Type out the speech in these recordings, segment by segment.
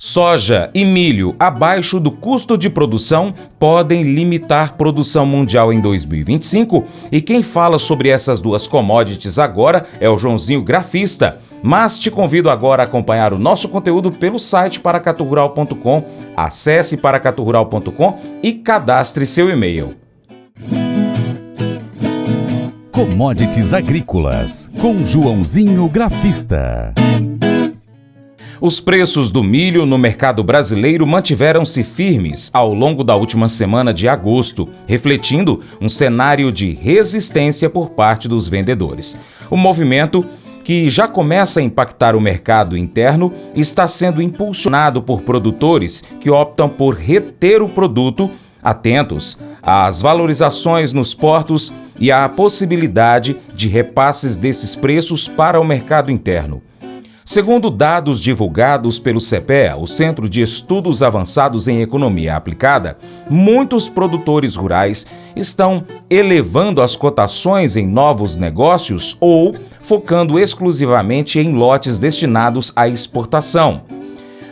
Soja e milho abaixo do custo de produção podem limitar produção mundial em 2025 e quem fala sobre essas duas commodities agora é o Joãozinho Grafista. Mas te convido agora a acompanhar o nosso conteúdo pelo site paracaturural.com. Acesse paracaturural.com e cadastre seu e-mail. Commodities Agrícolas, com Joãozinho Grafista. Os preços do milho no mercado brasileiro mantiveram-se firmes ao longo da última semana de agosto, refletindo um cenário de resistência por parte dos vendedores. O movimento, que já começa a impactar o mercado interno, está sendo impulsionado por produtores que optam por reter o produto, atentos às valorizações nos portos e à possibilidade de repasses desses preços para o mercado interno. Segundo dados divulgados pelo CEPEA, o Centro de Estudos Avançados em Economia Aplicada, muitos produtores rurais estão elevando as cotações em novos negócios ou focando exclusivamente em lotes destinados à exportação.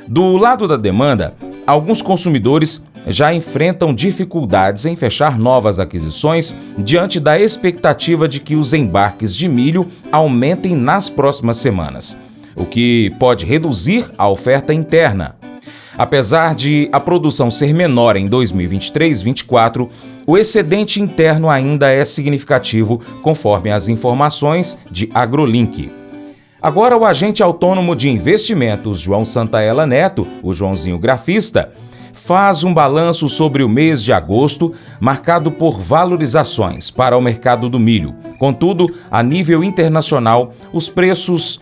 Do lado da demanda, alguns consumidores já enfrentam dificuldades em fechar novas aquisições diante da expectativa de que os embarques de milho aumentem nas próximas semanas, o que pode reduzir a oferta interna. Apesar de a produção ser menor em 2023-24, o excedente interno ainda é significativo, conforme as informações de AgroLink. Agora, o agente autônomo de investimentos João Santaella Neto, o Joãozinho Grafista, faz um balanço sobre o mês de agosto, marcado por valorizações para o mercado do milho. Contudo, a nível internacional, os preços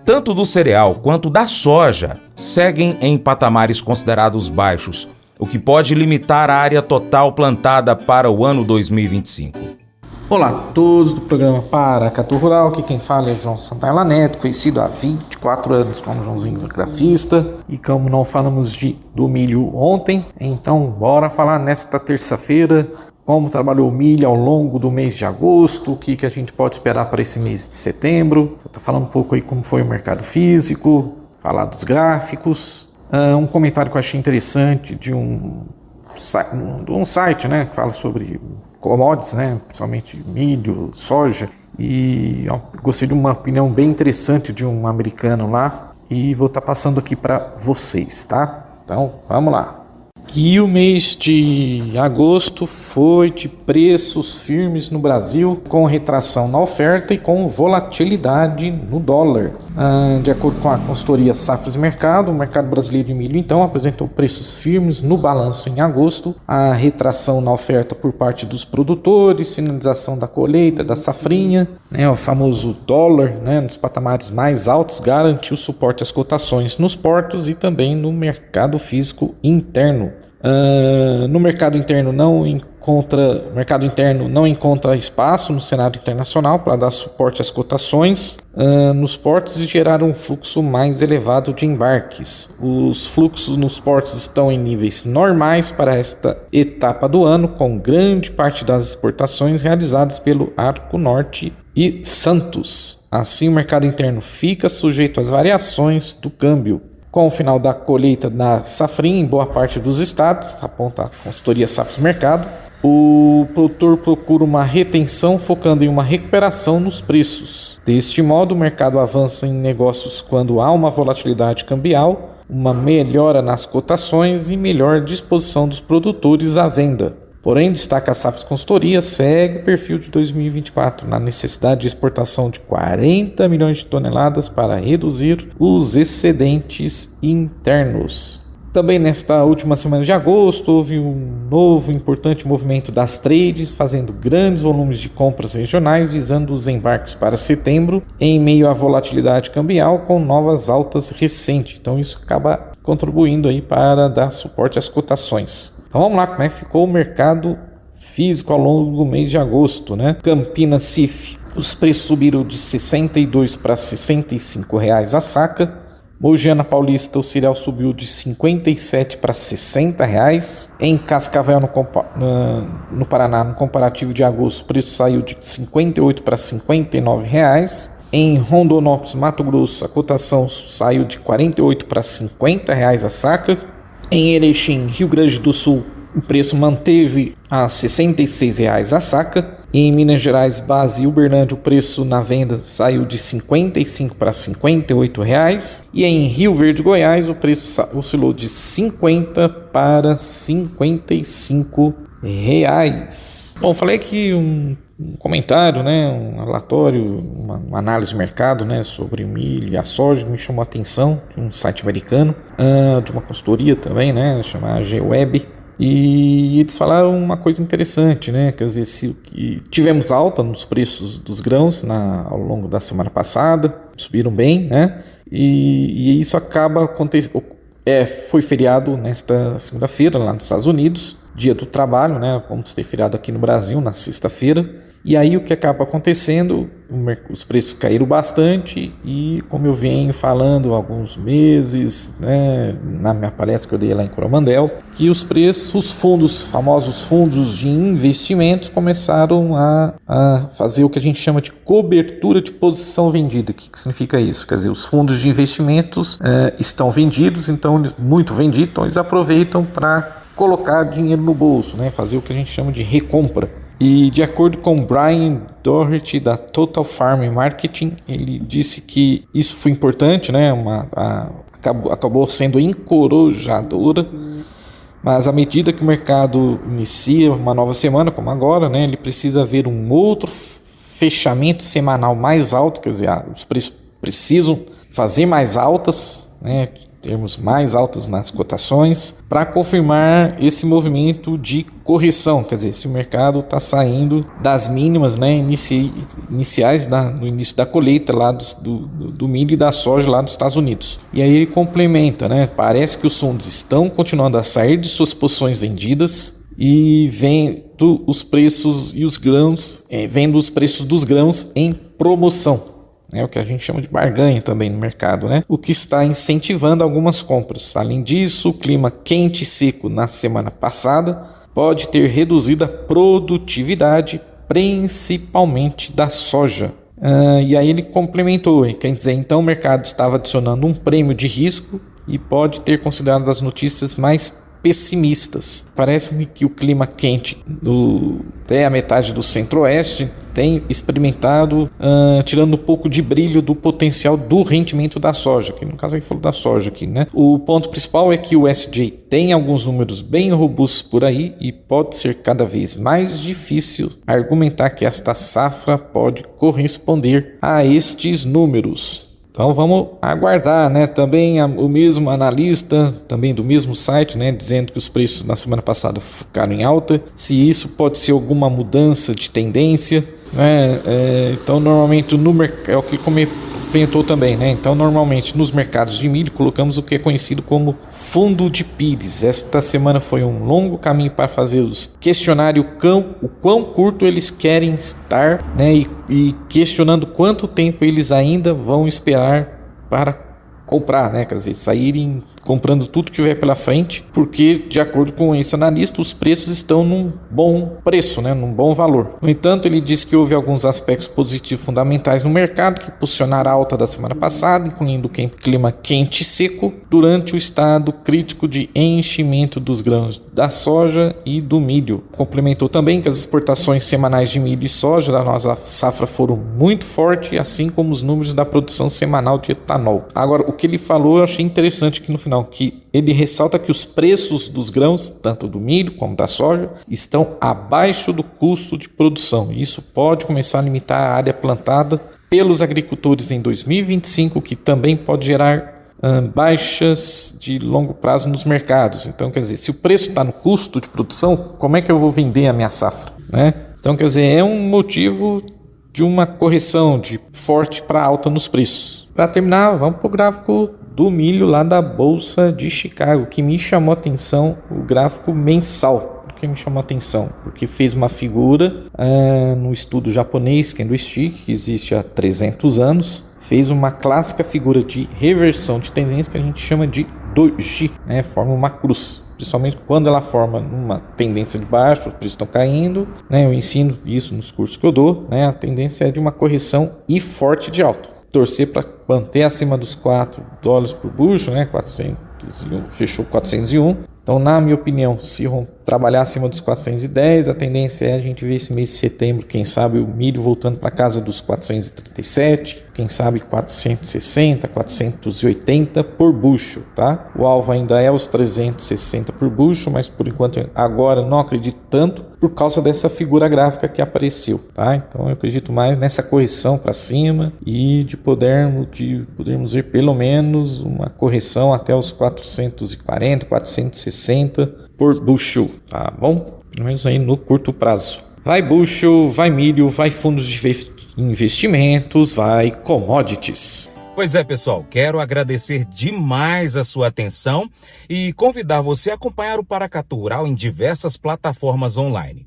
tanto do cereal quanto da soja seguem em patamares considerados baixos, o que pode limitar a área total plantada para o ano 2025. Olá a todos do programa Paracatu Rural, aqui quem fala é João Santaella Neto, conhecido há 24 anos como Joãozinho Grafista. E como não falamos do milho ontem, então bora falar nesta terça-feira como trabalhou o milho ao longo do mês de agosto, o que a gente pode esperar para esse mês de setembro. Vou estar falando um pouco aí como foi o mercado físico, falar dos gráficos. Um comentário que eu achei interessante de um site, né, que fala sobre commodities, né, principalmente milho, soja. E gostei de uma opinião bem interessante de um americano lá e vou estar passando aqui para vocês, tá? Então, vamos lá. E o mês de agosto foi de preços firmes no Brasil, com retração na oferta e com volatilidade no dólar. De acordo com a consultoria Safras e Mercado, o mercado brasileiro de milho então apresentou preços firmes no balanço em agosto, a retração na oferta por parte dos produtores, finalização da colheita da safrinha, né, o famoso dólar, né, nos patamares mais altos, garantiu suporte às cotações nos portos e também no mercado físico interno. No mercado interno não encontra espaço no cenário internacional para dar suporte às cotações nos portos e gerar um fluxo mais elevado de embarques. Os fluxos nos portos estão em níveis normais para esta etapa do ano, com grande parte das exportações realizadas pelo Arco Norte e Santos. Assim, o mercado interno fica sujeito às variações do câmbio. Com o final da colheita da safrinha em boa parte dos estados, aponta a consultoria Safras Mercado, o produtor procura uma retenção focando em uma recuperação nos preços. Deste modo, o mercado avança em negócios quando há uma volatilidade cambial, uma melhora nas cotações e melhor disposição dos produtores à venda. Porém, destaca a Safras Consultoria, segue o perfil de 2024 na necessidade de exportação de 40 milhões de toneladas para reduzir os excedentes internos. Também nesta última semana de agosto, houve um novo importante movimento das trades, fazendo grandes volumes de compras regionais, visando os embarques para setembro, em meio à volatilidade cambial, com novas altas recentes. Então isso acaba contribuindo aí para dar suporte às cotações. Então vamos lá, como é que ficou o mercado físico ao longo do mês de agosto, né? Campinas CIF, os preços subiram de R$ 62 para R$ 65 a saca. Mogiana Paulista, o cereal subiu de R$ 57 para R$ 60. Em Cascavel, no Paraná, no comparativo de agosto, o preço saiu de R$ 58 para R$ 59. Em Rondonópolis, Mato Grosso, a cotação saiu de R$ 48 para R$ 50 a saca. Em Erechim, Rio Grande do Sul, o preço manteve a R$ 66 a saca. Em Minas Gerais, Base e Uberlândia, o preço na venda saiu de R$ 55 para R$ 58. E em Rio Verde, Goiás, o preço oscilou de R$ 50 para R$ 55. Bom, falei aqui um comentário, né, um relatório, uma análise de mercado, né, sobre o milho e a soja que me chamou a atenção, de um site americano, de uma consultoria também, né, chamada GWeb. E eles falaram uma coisa interessante, né? Quer dizer, tivemos alta nos preços dos grãos ao longo da semana passada, subiram bem, né? E isso acaba acontecendo. Foi feriado nesta segunda-feira lá nos Estados Unidos, dia do trabalho, né? Vamos ter feriado aqui no Brasil na sexta-feira. E aí o que acaba acontecendo, os preços caíram bastante e, como eu venho falando há alguns meses, né, na minha palestra que eu dei lá em Coromandel, que os preços, os famosos fundos de investimentos começaram a fazer o que a gente chama de cobertura de posição vendida. O que significa isso? Quer dizer, os fundos de investimentos estão vendidos, então muito vendidos, então eles aproveitam para colocar dinheiro no bolso, né, fazer o que a gente chama de recompra. E de acordo com Brian Doherty da Total Farm Marketing, ele disse que isso foi importante, né? Acabou sendo encorajadora, mas à medida que o mercado inicia uma nova semana, como agora, né, ele precisa ver um outro fechamento semanal mais alto, quer dizer, os preços precisam fazer mais altas, né? Termos mais altas nas cotações, para confirmar esse movimento de correção, quer dizer, se o mercado está saindo das mínimas, né, iniciais no início da colheita lá do milho e da soja lá dos Estados Unidos. E aí ele complementa, né, parece que os fundos estão continuando a sair de suas posições vendidas e vendo os preços e os grãos, vendo os preços dos grãos em promoção. É o que a gente chama de barganha também no mercado, né? O que está incentivando algumas compras. Além disso, o clima quente e seco na semana passada pode ter reduzido a produtividade, principalmente da soja. E aí ele complementou, quer dizer, então o mercado estava adicionando um prêmio de risco e pode ter considerado as notícias mais pessimistas. Parece-me que o clima quente até a metade do centro-oeste tem experimentado, tirando um pouco de brilho do potencial do rendimento da soja, que no caso a gente falou da soja aqui, né? O ponto principal é que o USDA tem alguns números bem robustos por aí e pode ser cada vez mais difícil argumentar que esta safra pode corresponder a estes números. Então vamos aguardar, né? Também o mesmo analista, também do mesmo site, né, dizendo que os preços na semana passada ficaram em alta. Se isso pode ser alguma mudança de tendência, né? Então normalmente é o que ele comentou também, né? Então normalmente nos mercados de milho colocamos o que é conhecido como fundo de Pires. Esta semana foi um longo caminho para fazer os questionários o quão curto eles querem estar, né? E questionando quanto tempo eles ainda vão esperar para comprar, né? Quer dizer, saírem comprando tudo que vier pela frente, porque de acordo com esse analista, os preços estão num bom preço, né? Num bom valor. No entanto, ele disse que houve alguns aspectos positivos fundamentais no mercado que impulsionaram a alta da semana passada, incluindo o clima quente e seco, durante o estado crítico de enchimento dos grãos da soja e do milho. Complementou também que as exportações semanais de milho e soja da nossa safra foram muito fortes, assim como os números da produção semanal de etanol. Agora, o que ele falou eu achei interessante aqui no final, que ele ressalta que os preços dos grãos, tanto do milho como da soja, estão abaixo do custo de produção. Isso pode começar a limitar a área plantada pelos agricultores em 2025, que também pode gerar baixas de longo prazo nos mercados. Então, quer dizer, se o preço está no custo de produção, como é que eu vou vender a minha safra, né? Então, quer dizer, é um motivo de uma correção de forte para alta nos preços. Para terminar, vamos para o gráfico do milho lá da Bolsa de Chicago, que me chamou a atenção, o gráfico mensal. Por que me chamou a atenção? Porque fez uma figura no estudo japonês Candlestick, que existe há 300 anos, fez uma clássica figura de reversão de tendência que a gente chama de doji, né? Forma uma cruz, principalmente quando ela forma uma tendência de baixo, os preços estão caindo, né? Eu ensino isso nos cursos que eu dou, né? A tendência é de uma correção e forte de alta. Torcer para manter acima dos $4 por bushel, né? 401, fechou 401. Então, na minha opinião, se trabalhar acima dos 410, a tendência é a gente ver esse mês de setembro, quem sabe o milho voltando para casa dos 437, quem sabe 460, 480 por bushel, tá? O alvo ainda é os 360 por bushel, mas por enquanto agora não acredito tanto por causa dessa figura gráfica que apareceu, tá? Então eu acredito mais nessa correção para cima e de podermos ver pelo menos uma correção até os 440, 460 por bushel, tá bom? Mas aí no curto prazo. Vai bushel, vai milho, vai fundos de investimentos, vai commodities. Pois é, pessoal, quero agradecer demais a sua atenção e convidar você a acompanhar o Paracatu Rural em diversas plataformas online.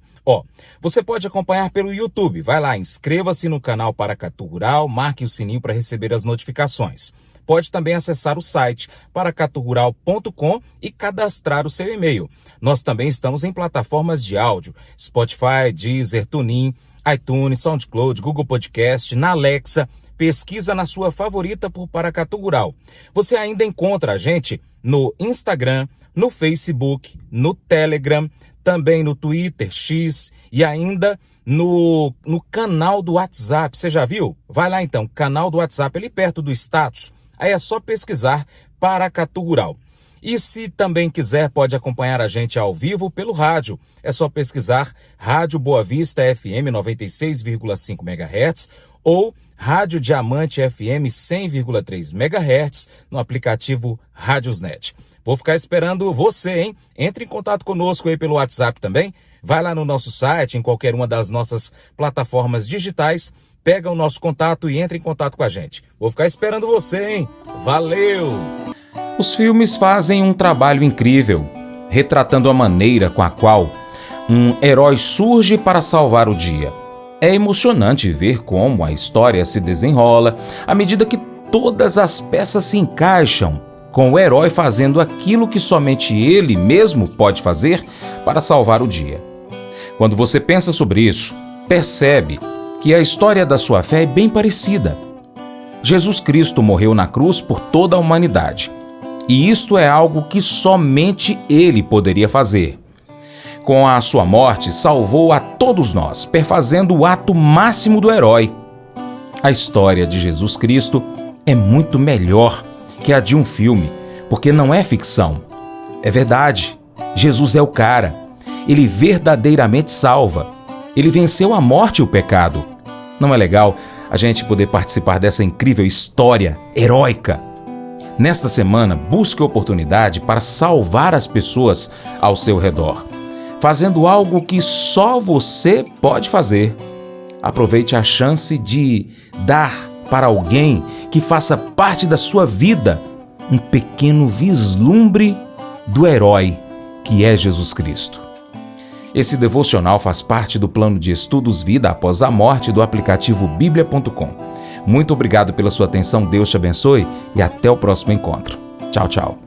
Você pode acompanhar pelo YouTube, vai lá, inscreva-se no canal Paracatu Rural, marque o sininho para receber as notificações. Pode também acessar o site paracaturural.com e cadastrar o seu e-mail. Nós também estamos em plataformas de áudio, Spotify, Deezer, TuneIn, iTunes, SoundCloud, Google Podcast, na Alexa. Pesquisa na sua favorita por Paracatu Rural. Você ainda encontra a gente no Instagram, no Facebook, no Telegram, também no Twitter, X e ainda no canal do WhatsApp. Você já viu? Vai lá então, canal do WhatsApp, ali perto do status. Aí é só pesquisar Paracatu Rural. E se também quiser, pode acompanhar a gente ao vivo pelo rádio. É só pesquisar Rádio Boa Vista FM 96,5 MHz ou Rádio Diamante FM 100,3 MHz no aplicativo Rádiosnet. Vou ficar esperando você, hein? Entre em contato conosco aí pelo WhatsApp também. Vai lá no nosso site, em qualquer uma das nossas plataformas digitais. Pega o nosso contato e entra em contato com a gente. Vou ficar esperando você, hein? Valeu! Os filmes fazem um trabalho incrível, retratando a maneira com a qual um herói surge para salvar o dia. É emocionante ver como a história se desenrola à medida que todas as peças se encaixam, com o herói fazendo aquilo que somente ele mesmo pode fazer para salvar o dia. Quando você pensa sobre isso, percebe que a história da sua fé é bem parecida. Jesus Cristo morreu na cruz por toda a humanidade. E isto é algo que somente Ele poderia fazer. Com a sua morte, salvou a todos nós, perfazendo o ato máximo do herói. A história de Jesus Cristo é muito melhor que a de um filme, porque não é ficção. É verdade, Jesus é o cara. Ele verdadeiramente salva. Ele venceu a morte e o pecado. Não é legal a gente poder participar dessa incrível história heróica? Nesta semana, busque oportunidade para salvar as pessoas ao seu redor, fazendo algo que só você pode fazer. Aproveite a chance de dar para alguém que faça parte da sua vida um pequeno vislumbre do herói que é Jesus Cristo. Esse devocional faz parte do plano de estudos Vida Após a Morte do aplicativo Bíblia.com. Muito obrigado pela sua atenção, Deus te abençoe e até o próximo encontro. Tchau, tchau.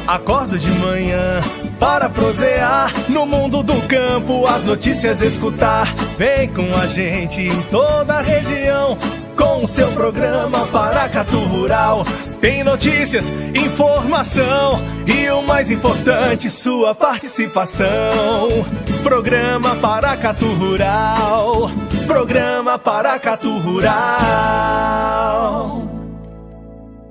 Acordo de manhã para prosear no mundo do campo, as notícias escutar. Vem com a gente em toda a região com o seu programa Paracatu Rural. Tem notícias, informação e o mais importante, sua participação. Programa Paracatu Rural. Programa Paracatu Rural.